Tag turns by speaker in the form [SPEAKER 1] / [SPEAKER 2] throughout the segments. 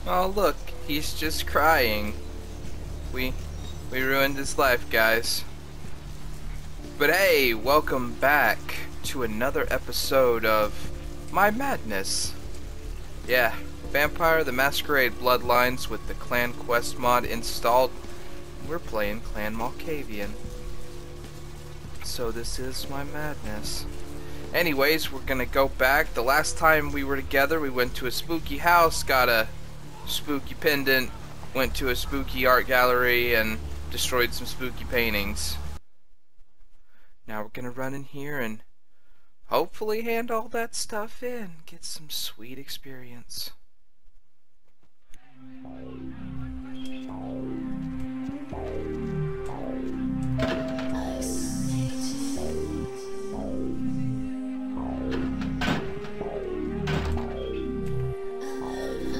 [SPEAKER 1] Oh look, he's just crying. We ruined his life, guys. But hey, welcome back to another episode of My Madness. Yeah, Vampire the Masquerade Bloodlines with the Clan Quest mod installed. We're playing Clan Malkavian. So this is My Madness. Anyways, we're gonna go back. The last time we were together, we went to a spooky house, got a spooky pendant, went to a spooky art gallery, and destroyed some spooky paintings. Now we're gonna run in here and hopefully hand all that stuff in, get some sweet experience.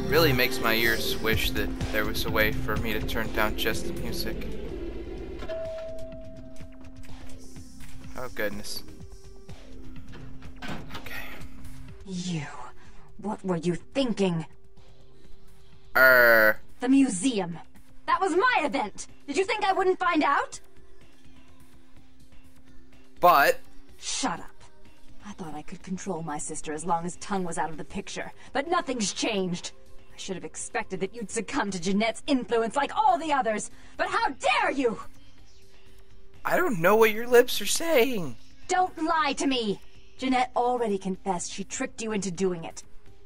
[SPEAKER 1] Really makes my ears wish that there was a way for me to turn down just the music. Oh goodness. Okay.
[SPEAKER 2] You. What were you thinking?
[SPEAKER 1] The
[SPEAKER 2] The museum. That was my event. Did you think I wouldn't find out?
[SPEAKER 1] But
[SPEAKER 2] Shut up. I thought I could control my sister as long as Tongue was out of the picture, but nothing's changed. I should have expected that you'd succumb to Jeanette's influence like all the others, but how dare you!
[SPEAKER 1] I don't know what your lips are saying.
[SPEAKER 2] Don't lie to me! Jeanette already confessed she tricked you into doing it.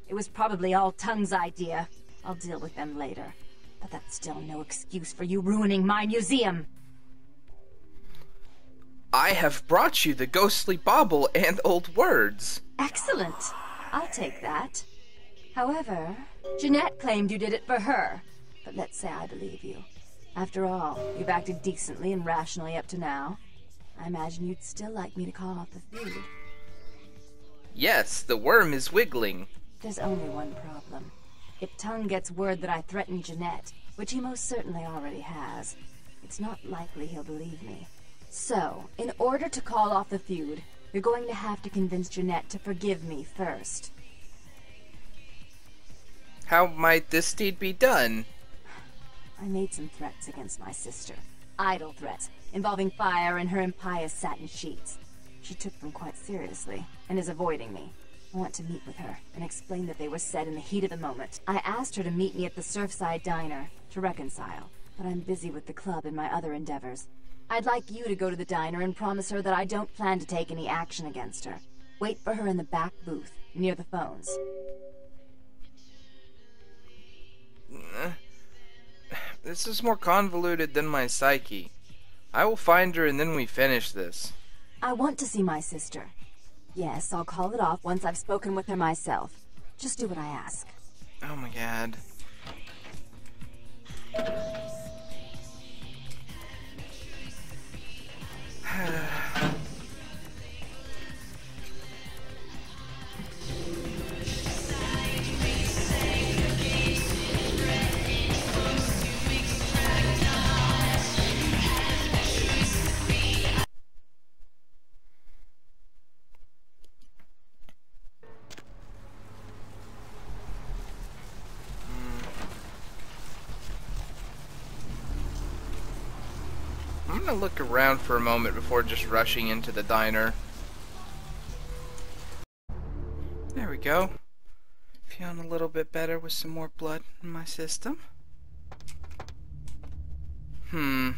[SPEAKER 2] It was probably all Tongue's idea. I'll deal with them later. But that's still no excuse for you ruining my museum.
[SPEAKER 1] I have brought you the ghostly bauble and old words.
[SPEAKER 2] Excellent. I'll take that. However, Jeanette claimed you did it for her. But let's say I believe you. After all, you've acted decently and rationally up to now. I imagine you'd still like me to call off the feud.
[SPEAKER 1] Yes, the worm is wiggling.
[SPEAKER 2] There's only one problem. If Tongue gets word that I threatened Jeanette, which he most certainly already has, it's not likely he'll believe me. So, in order to call off the feud, you're going to have to convince Jeanette to forgive me first.
[SPEAKER 1] How might this deed be done?
[SPEAKER 2] I made some threats against my sister. Idle threats, involving fire and her impious satin sheets. She took them quite seriously, and is avoiding me. I want to meet with her, and explain that they were said in the heat of the moment. I asked her to meet me at the Surfside Diner, to reconcile, but I'm busy with the club and my other endeavors. I'd like you to go to the diner and promise her that I don't plan to take any action against her. Wait for her in the back booth, near the phones.
[SPEAKER 1] This is more convoluted than my psyche. I will find her and then we finish this.
[SPEAKER 2] I want to see my sister. Yes, I'll call it off once I've spoken with her myself. Just do what I ask.
[SPEAKER 1] Oh my god. I'm gonna look around for a moment before just rushing into the diner. There we go. Feeling a little bit better with some more blood in my system. Hmm.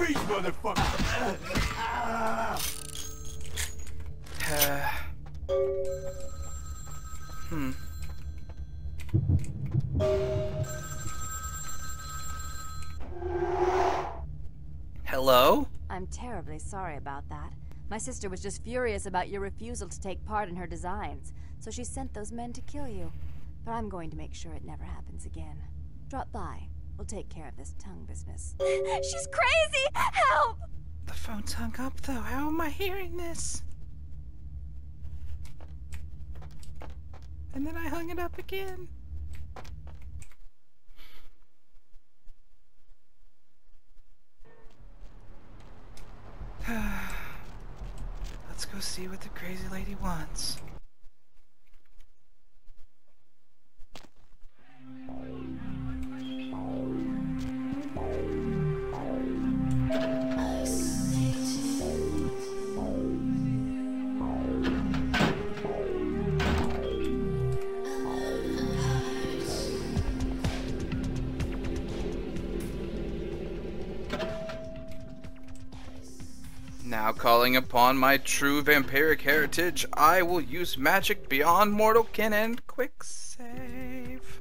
[SPEAKER 3] feet, motherfucker!
[SPEAKER 1] Hello?
[SPEAKER 2] I'm terribly sorry about that. My sister was just furious about your refusal to take part in her designs, so she sent those men to kill you. But I'm going to make sure it never happens again. Drop by. We'll take care of this tongue business. She's crazy! Help!
[SPEAKER 1] The phone's hung up, though. How am I hearing this? And then I hung it up again. Let's go see what the crazy lady wants. Now calling upon my true vampiric heritage, I will use magic beyond mortal ken and quick save.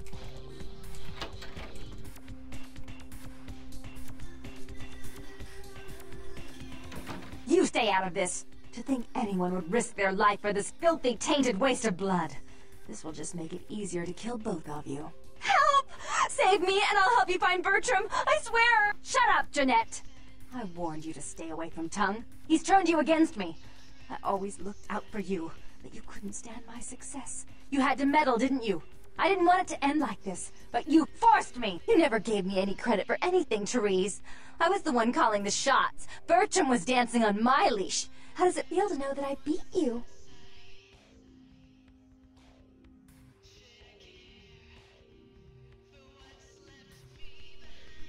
[SPEAKER 2] You stay out of this! To think anyone would risk their life for this filthy, tainted waste of blood. This will just make it easier to kill both of you. Help! Save me and I'll help you find Bertram! I swear! Shut up, Jeanette! I warned you to stay away from Tongue. He's turned you against me. I always looked out for you, but you couldn't stand my success. You had to meddle, didn't you? I didn't want it to end like this, but you forced me! You never gave me any credit for anything, Therese. I was the one calling the shots. Bertram was dancing on my leash. How does it feel to know that I beat you?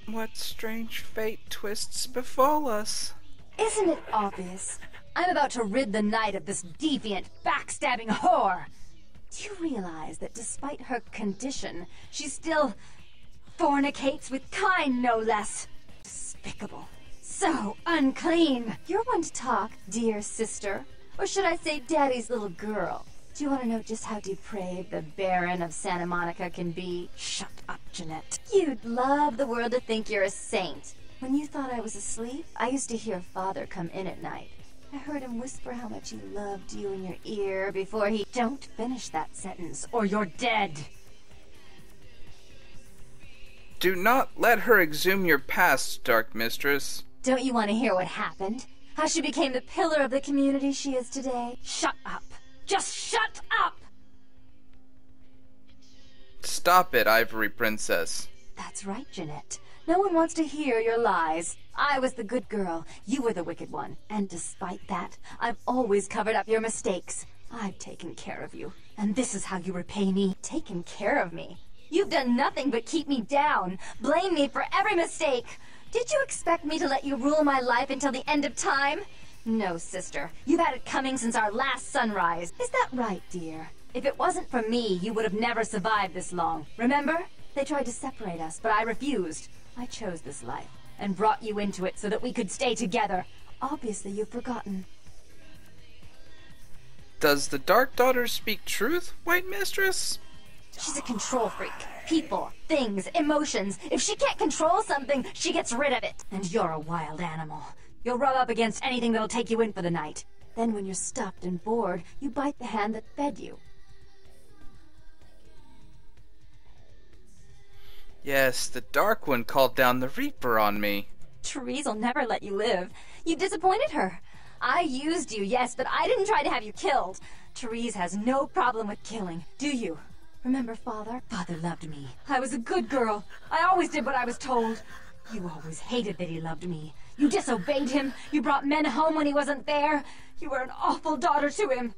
[SPEAKER 1] What strange fate twists befall us?
[SPEAKER 2] Isn't it obvious? I'm about to rid the night of this deviant, backstabbing whore! Do you realize that despite her condition, she still fornicates with kind, no less? Despicable. So unclean! You're one to talk, dear sister. Or should I say daddy's little girl? Do you want to know just how depraved the Baron of Santa Monica can be? Shut up, Jeanette. You'd love the world to think you're a saint. When you thought I was asleep, I used to hear Father come in at night. I heard him whisper how much he loved you in your ear before he... Don't finish that sentence, or you're dead!
[SPEAKER 1] Do not let her exhume your past, Dark Mistress.
[SPEAKER 2] Don't you want to hear what happened? How she became the pillar of the community she is today? Shut up! Just shut up!
[SPEAKER 1] Stop it, Ivory Princess.
[SPEAKER 2] That's right, Jeanette. No one wants to hear your lies. I was the good girl, you were the wicked one. And despite that, I've always covered up your mistakes. I've taken care of you, and this is how you repay me. Taken care of me? You've done nothing but keep me down, blame me for every mistake. Did you expect me to let you rule my life until the end of time? No, sister. You've had it coming since our last sunrise. Is that right, dear? If it wasn't for me, you would have never survived this long. Remember? They tried to separate us, but I refused. I chose this life, and brought you into it so that we could stay together. Obviously, you've forgotten.
[SPEAKER 1] Does the Dark Daughter speak truth, White Mistress?
[SPEAKER 2] She's a control freak. People, things, emotions. If she can't control something, she gets rid of it. And you're a wild animal. You'll rub up against anything that'll take you in for the night. Then when you're stuffed and bored, you bite the hand that fed you.
[SPEAKER 1] Yes, the Dark One called down the Reaper on me.
[SPEAKER 2] Therese will never let you live. You disappointed her. I used you, yes, but I didn't try to have you killed. Therese has no problem with killing, do you? Remember Father? Father loved me. I was a good girl. I always did what I was told. You always hated that he loved me. You disobeyed him. You brought men home when he wasn't there. You were an awful daughter to him.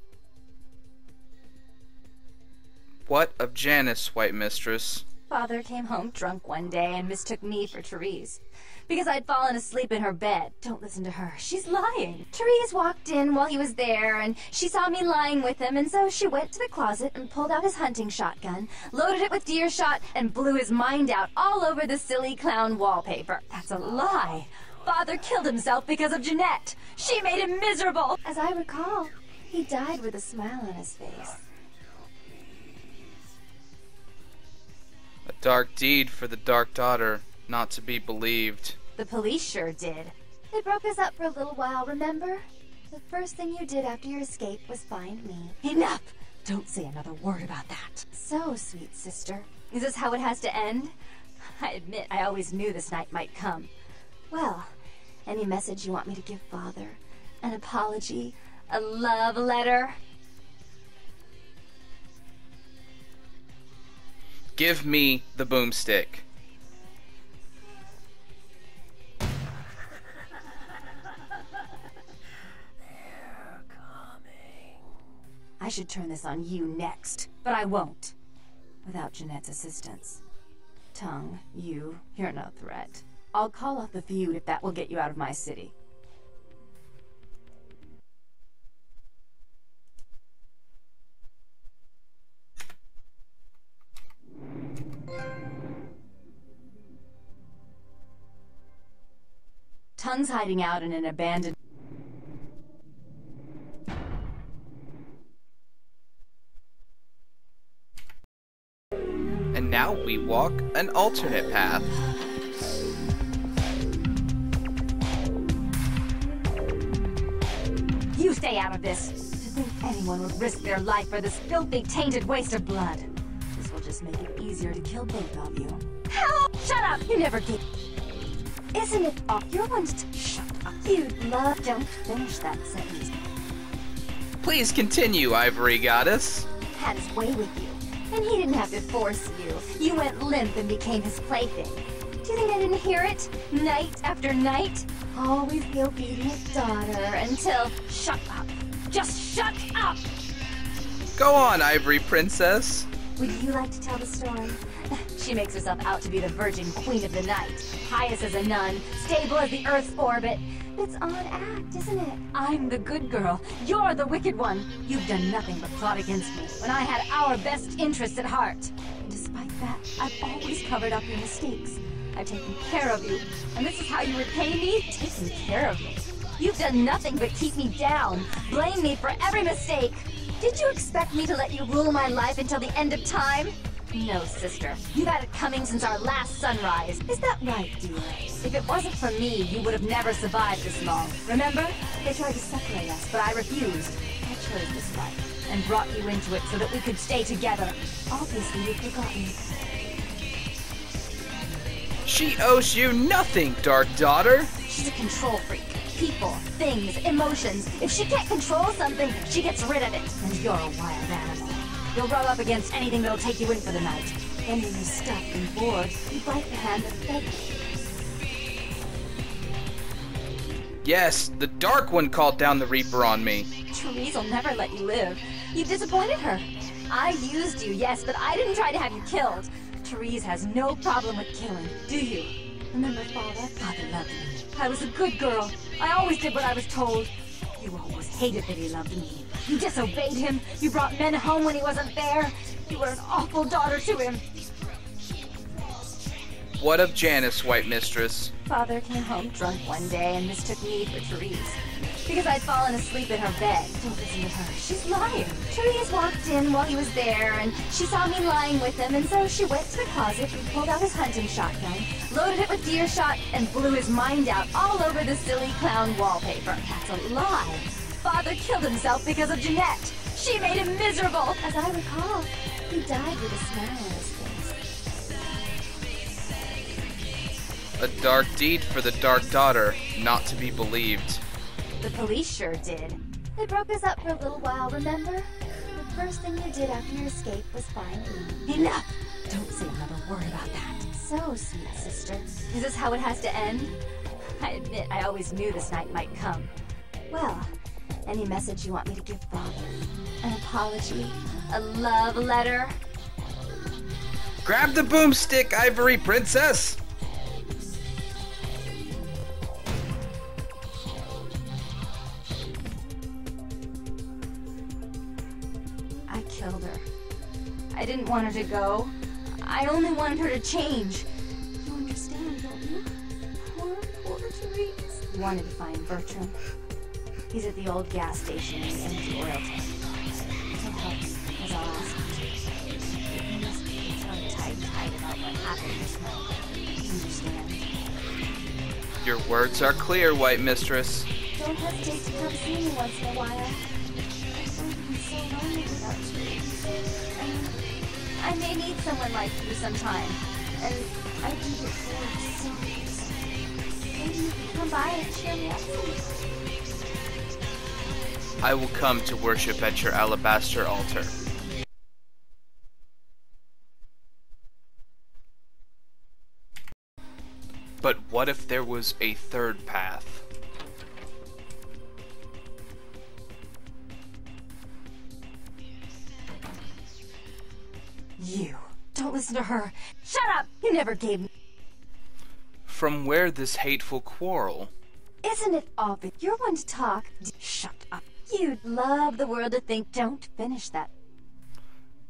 [SPEAKER 1] What of Janice, White Mistress?
[SPEAKER 2] Father came home drunk one day and mistook me for Therese. Because I'd fallen asleep in her bed. Don't listen to her. She's lying. Therese walked in while he was there, and she saw me lying with him, and so she went to the closet and pulled out his hunting shotgun, loaded it with deer shot, and blew his mind out all over the silly clown wallpaper. That's a lie. Father killed himself because of Jeanette. She made him miserable. As I recall, he died with a smile on his face.
[SPEAKER 1] A dark deed for the dark daughter, not to be believed.
[SPEAKER 2] The police sure did. They broke us up for a little while, remember? The first thing you did after your escape was find me. Enough! Don't say another word about that. So, sweet sister. Is this how it has to end? I admit I always knew this night might come. Well, any message you want me to give Father? An apology? A love letter?
[SPEAKER 1] Give me the boomstick.
[SPEAKER 2] I should turn this on you next, but I won't. Without Jeanette's assistance. Tongue, you're no threat. I'll call off the feud if that will get you out of my city. Tongue's hiding out in an abandoned...
[SPEAKER 1] And now we walk an alternate path.
[SPEAKER 2] You stay out of this! To think anyone would risk their life for this filthy, tainted waste of blood. This will just make it easier to kill both of you. Help! Shut up! You never did. Isn't it off? You're one to... Shut up. You'd love... Don't finish that sentence.
[SPEAKER 1] Please continue, Ivory Goddess.
[SPEAKER 2] Had his way with you. And he didn't have to force you. You went limp and became his plaything. Do you think I didn't hear it? Night after night? Always the obedient daughter until... Shut up. Just shut up!
[SPEAKER 1] Go on, Ivory Princess.
[SPEAKER 2] Would you like to tell the story? She makes herself out to be the virgin queen of the night. Pious as a nun, stable as the Earth's orbit. It's odd act, isn't it? I'm the good girl. You're the wicked one. You've done nothing but plot against me when I had our best interests at heart. And despite that, I've always covered up your mistakes. I've taken care of you. And this is how you repay me? Taking care of me. You've done nothing but keep me down. Blame me for every mistake. Did you expect me to let you rule my life until the end of time? No, sister. You've had it coming since our last sunrise. Is that right, dear? If it wasn't for me, you would have never survived this long. Remember? They tried to separate us, but I refused. I chose this life, and brought you into it so that we could stay together. Obviously, you've forgotten.
[SPEAKER 1] She owes you nothing, Dark Daughter.
[SPEAKER 2] She's a control freak. People, things, emotions. If she can't control something, she gets rid of it. And you're a wild animal. You'll rub up against anything that'll take you in for the night. Then when you're stuck and bored, you bite the hand that fed you.
[SPEAKER 1] Yes, the Dark One called down the Reaper on me.
[SPEAKER 2] Therese will never let you live. You've disappointed her. I used you, yes, but I didn't try to have you killed. Therese has no problem with killing, do you? Remember, Father? Father loved me. I was a good girl. I always did what I was told. You always hated that he loved me. You disobeyed him. You brought men home when he wasn't there. You were an awful daughter to him.
[SPEAKER 1] What of Janice, White Mistress?
[SPEAKER 2] Father came home drunk one day and mistook me for Therese. Because I'd fallen asleep in her bed. Don't listen to her. She's lying. Therese walked in while he was there, and she saw me lying with him, and so she went to the closet and pulled out his hunting shotgun, loaded it with deer shot, and blew his mind out all over the silly clown wallpaper. That's a lie. Father killed himself because of Jeanette. She made him miserable. As I recall, he died with a smile on his face.
[SPEAKER 1] A dark deed for the Dark Daughter, not to be believed.
[SPEAKER 2] The police sure did. They broke us up for a little while, remember? The first thing you did after your escape was find me. Enough! Don't say another word about that. So, sweet sister. Is this how it has to end? I admit I always knew this night might come. Well, any message you want me to give Father? An apology? A love letter?
[SPEAKER 1] Grab the boomstick, Ivory Princess!
[SPEAKER 2] I killed her. I didn't want her to go. I only wanted her to change. You understand, don't you? Poor Therese. Wanted to find Bertram. He's at the old gas station in the empty oil tank. He'll help me, as I'll ask him to. He must be tongue-tied about what happened this night. Understand?
[SPEAKER 1] Your words are clear, White Mistress.
[SPEAKER 2] Don't hesitate to come see me once in a while. I'm going to be so lonely without you. I may need someone like you sometime. And I do look forward to seeing you. Maybe you can come by and cheer me up sometime.
[SPEAKER 1] I will come to worship at your alabaster altar. But what if there was a third path?
[SPEAKER 2] You. Don't listen to her. Shut up! You never gave me...
[SPEAKER 1] From where this hateful quarrel?
[SPEAKER 2] Isn't it obvious? You're one to talk. Shut up. You'd love the world to think. Don't finish that.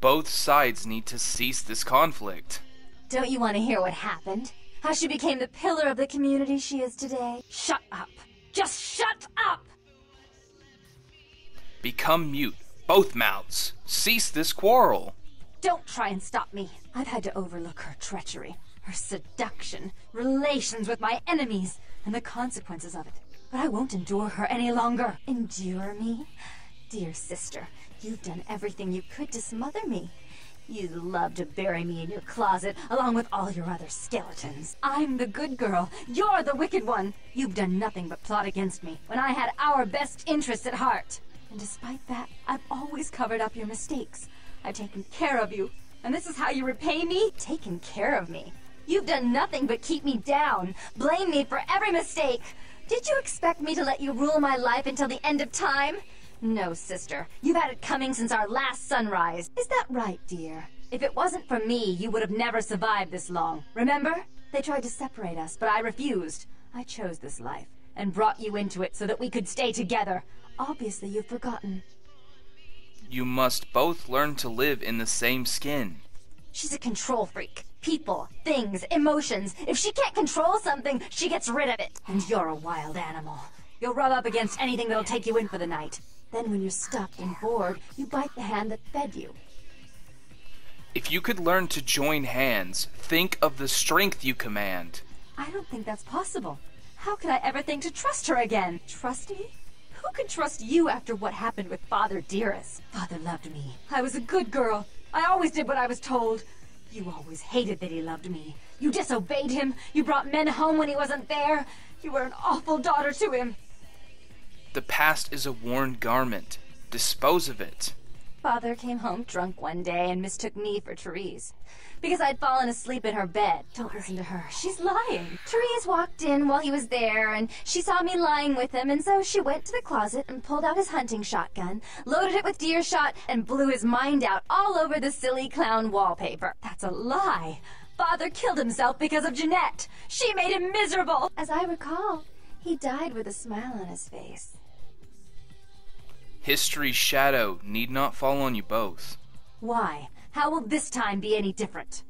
[SPEAKER 1] Both sides need to cease this conflict.
[SPEAKER 2] Don't you want to hear what happened? How she became the pillar of the community she is today? Shut up. Just shut up!
[SPEAKER 1] Become mute, both mouths. Cease this quarrel.
[SPEAKER 2] Don't try and stop me. I've had to overlook her treachery, her seduction, relations with my enemies, and the consequences of it. But I won't endure her any longer. Endure me? Dear sister, you've done everything you could to smother me. You'd love to bury me in your closet, along with all your other skeletons. I'm the good girl. You're the wicked one. You've done nothing but plot against me, when I had our best interests at heart. And despite that, I've always covered up your mistakes. I've taken care of you. And this is how you repay me? Taken care of me. You've done nothing but keep me down. Blame me for every mistake. Did you expect me to let you rule my life until the end of time? No, sister. You've had it coming since our last sunrise. Is that right, dear? If it wasn't for me, you would have never survived this long. Remember? They tried to separate us, but I refused. I chose this life, and brought you into it so that we could stay together. Obviously, you've forgotten.
[SPEAKER 1] You must both learn to live in the same skin.
[SPEAKER 2] She's a control freak. People, things, emotions. If she can't control something, she gets rid of it. And you're a wild animal. You'll rub up against anything that'll take you in for the night. Then when you're stuffed and bored, you bite the hand that fed you.
[SPEAKER 1] If you could learn to join hands, think of the strength you command.
[SPEAKER 2] I don't think that's possible. How could I ever think to trust her again? Trust me? Who could trust you after what happened with Father Dearest? Father loved me. I was a good girl. I always did what I was told. You always hated that he loved me. You disobeyed him. You brought men home when he wasn't there. You were an awful daughter to him.
[SPEAKER 1] The past is a worn garment. Dispose of it.
[SPEAKER 2] Father came home drunk one day and mistook me for Therese. Because I'd fallen asleep in her bed. Don't listen to her. She's lying. Therese walked in while he was there, and she saw me lying with him, and so she went to the closet and pulled out his hunting shotgun, loaded it with deer shot, and blew his mind out all over the silly clown wallpaper. That's a lie. Father killed himself because of Jeanette. She made him miserable. As I recall, he died with a smile on his face.
[SPEAKER 1] History's shadow need not fall on you both.
[SPEAKER 2] Why? How will this time be any different?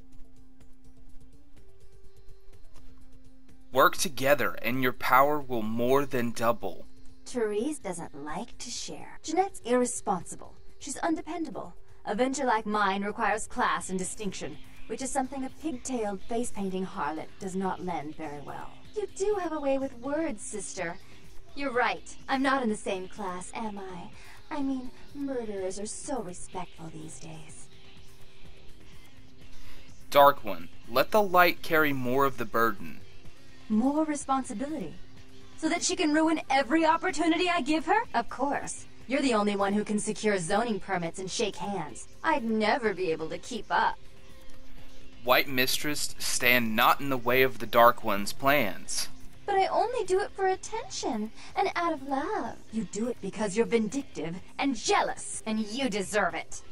[SPEAKER 1] Work together and your power will more than double.
[SPEAKER 2] Therese doesn't like to share. Jeanette's irresponsible. She's undependable. A venture like mine requires class and distinction, which is something a pigtailed, face-painting harlot does not lend very well. You do have a way with words, sister. You're right. I'm not in the same class, am I? I mean, murderers are so respectful these days.
[SPEAKER 1] Dark One, let the light carry more of the burden.
[SPEAKER 2] More responsibility? So that she can ruin every opportunity I give her? Of course. You're the only one who can secure zoning permits and shake hands. I'd never be able to keep up.
[SPEAKER 1] White Mistress, stand not in the way of the Dark One's plans.
[SPEAKER 2] But I only do it for attention, and out of love. You do it because you're vindictive and jealous, and you deserve it.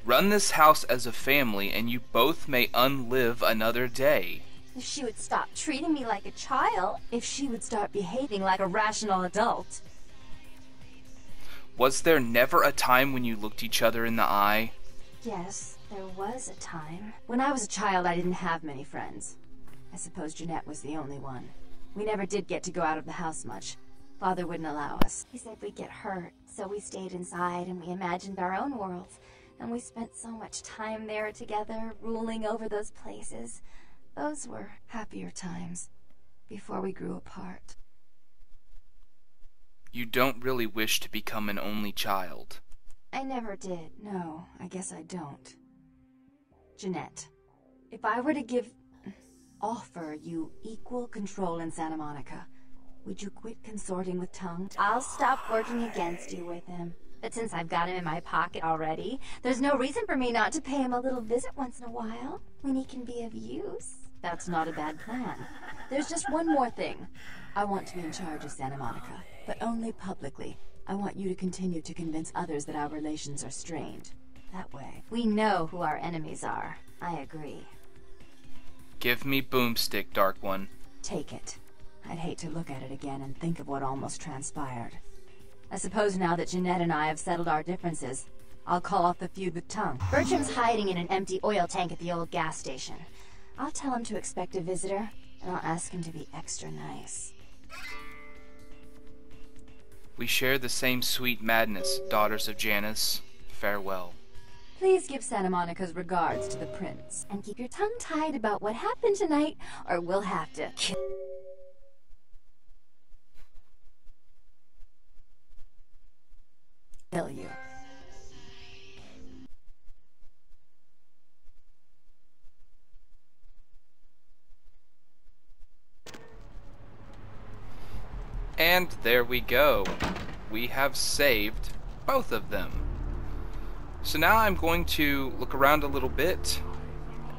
[SPEAKER 1] Run this house as a family, and you both may unlive another day.
[SPEAKER 2] If she would stop treating me like a child, if she would start behaving like a rational adult.
[SPEAKER 1] Was there never a time when you looked each other in the eye?
[SPEAKER 2] Yes, there was a time. When I was a child, I didn't have many friends. I suppose Jeanette was the only one. We never did get to go out of the house much. Father wouldn't allow us. He said we'd get hurt, so we stayed inside and we imagined our own worlds. And we spent so much time there together, ruling over those places. Those were happier times, before we grew apart.
[SPEAKER 1] You don't really wish to become an only child.
[SPEAKER 2] I never did. No, I guess I don't. Jeanette, if I were to offer you equal control in Santa Monica, would you quit consorting with Tongue? I'll stop working against you with him. But since I've got him in my pocket already, there's no reason for me not to pay him a little visit once in a while, when he can be of use. That's not a bad plan. There's just one more thing. I want to be in charge of Santa Monica, but only publicly. I want you to continue to convince others that our relations are strained. That way, we know who our enemies are. I agree.
[SPEAKER 1] Give me Boomstick, Dark One.
[SPEAKER 2] Take it. I'd hate to look at it again and think of what almost transpired. I suppose now that Jeanette and I have settled our differences, I'll call off the feud with Tongue. Bertram's hiding in an empty oil tank at the old gas station. I'll tell him to expect a visitor, and I'll ask him to be extra nice.
[SPEAKER 1] We share the same sweet madness, daughters of Janus. Farewell.
[SPEAKER 2] Please give Santa Monica's regards to the prince. And keep your tongue tied about what happened tonight, or we'll have to kill you.
[SPEAKER 1] And there we go. We have saved both of them. So now I'm going to look around a little bit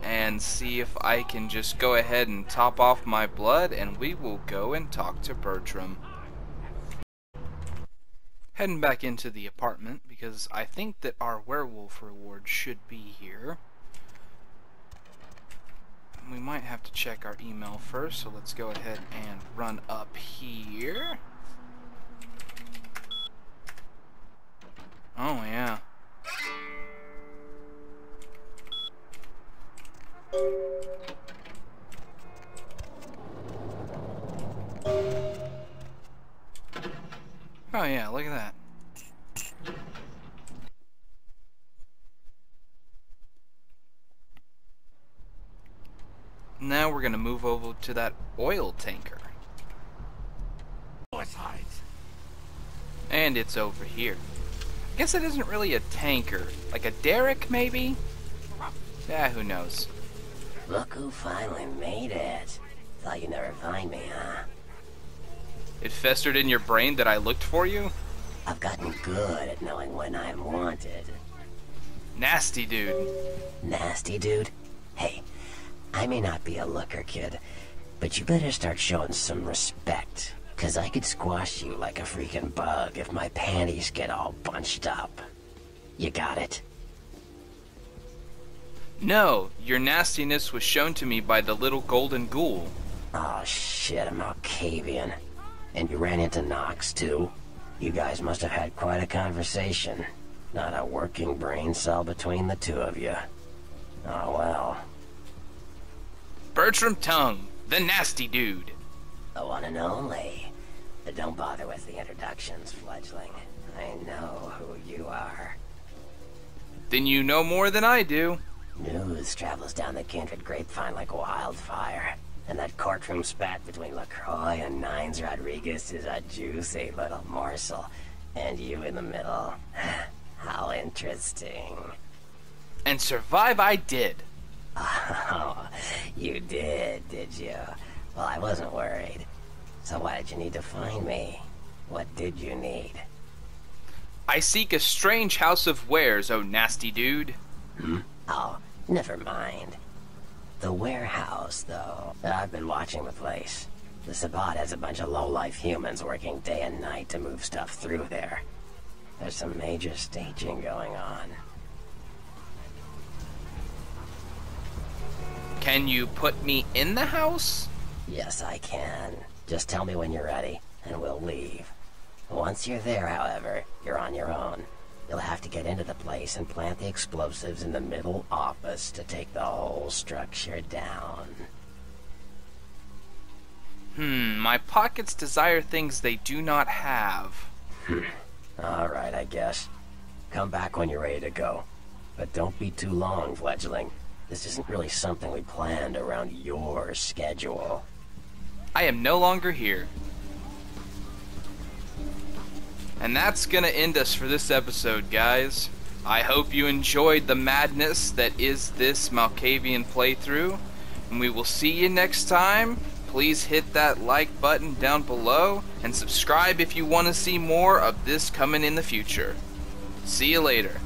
[SPEAKER 1] and see if I can just go ahead and top off my blood, and we will go and talk to Bertram. Heading back into the apartment because I think that our werewolf reward should be here. We might have to check our email first, so let's go ahead and run up here. Oh yeah. Oh yeah, look at that. Now we're gonna move over to that oil tanker. And it's over here. I guess it isn't really a tanker. Like a derrick, maybe? Yeah, who knows.
[SPEAKER 3] Look who finally made it. Thought you'd never find me, huh?
[SPEAKER 1] It festered in your brain that I looked for you?
[SPEAKER 3] I've gotten good at knowing when I'm wanted.
[SPEAKER 1] Nasty dude.
[SPEAKER 3] Nasty dude? Hey, I may not be a looker, kid, but you better start showing some respect. 'Cause I could squash you like a freaking bug if my panties get all bunched up. You got it?
[SPEAKER 1] No, your nastiness was shown to me by the little golden ghoul.
[SPEAKER 3] Oh shit, a Malkavian. And you ran into Knox too? You guys must have had quite a conversation. Not a working brain cell between the two of you. Oh well.
[SPEAKER 1] Bertram Tongue, the nasty dude.
[SPEAKER 3] The one and only. But don't bother with the introductions, fledgling. I know who you are.
[SPEAKER 1] Then you know more than I do.
[SPEAKER 3] News travels down the kindred grapevine like wildfire. And that courtroom spat between LaCroix and Nines Rodriguez is a juicy little morsel. And you in the middle. How interesting.
[SPEAKER 1] And survive I did.
[SPEAKER 3] Oh, you did you? Well, I wasn't worried. So why did you need to find me? What did you need?
[SPEAKER 1] I seek a strange house of wares, oh nasty dude.
[SPEAKER 3] Oh, never mind. The warehouse, though. I've been watching the place. The Sabbat has a bunch of low-life humans working day and night to move stuff through there. There's some major staging going on.
[SPEAKER 1] Can you put me in the house?
[SPEAKER 3] Yes, I can. Just tell me when you're ready, and we'll leave. Once you're there, however, you're on your own. You'll have to get into the place and plant the explosives in the middle office to take the whole structure down.
[SPEAKER 1] My pockets desire things they do not have.
[SPEAKER 3] Alright, I guess. Come back when you're ready to go. But don't be too long, fledgling. This isn't really something we planned around your schedule.
[SPEAKER 1] I am no longer here. And that's gonna end us for this episode, guys. I hope you enjoyed the madness that is this Malkavian playthrough, and we will see you next time. Please hit that like button down below, and subscribe if you want to see more of this coming in the future. See you later.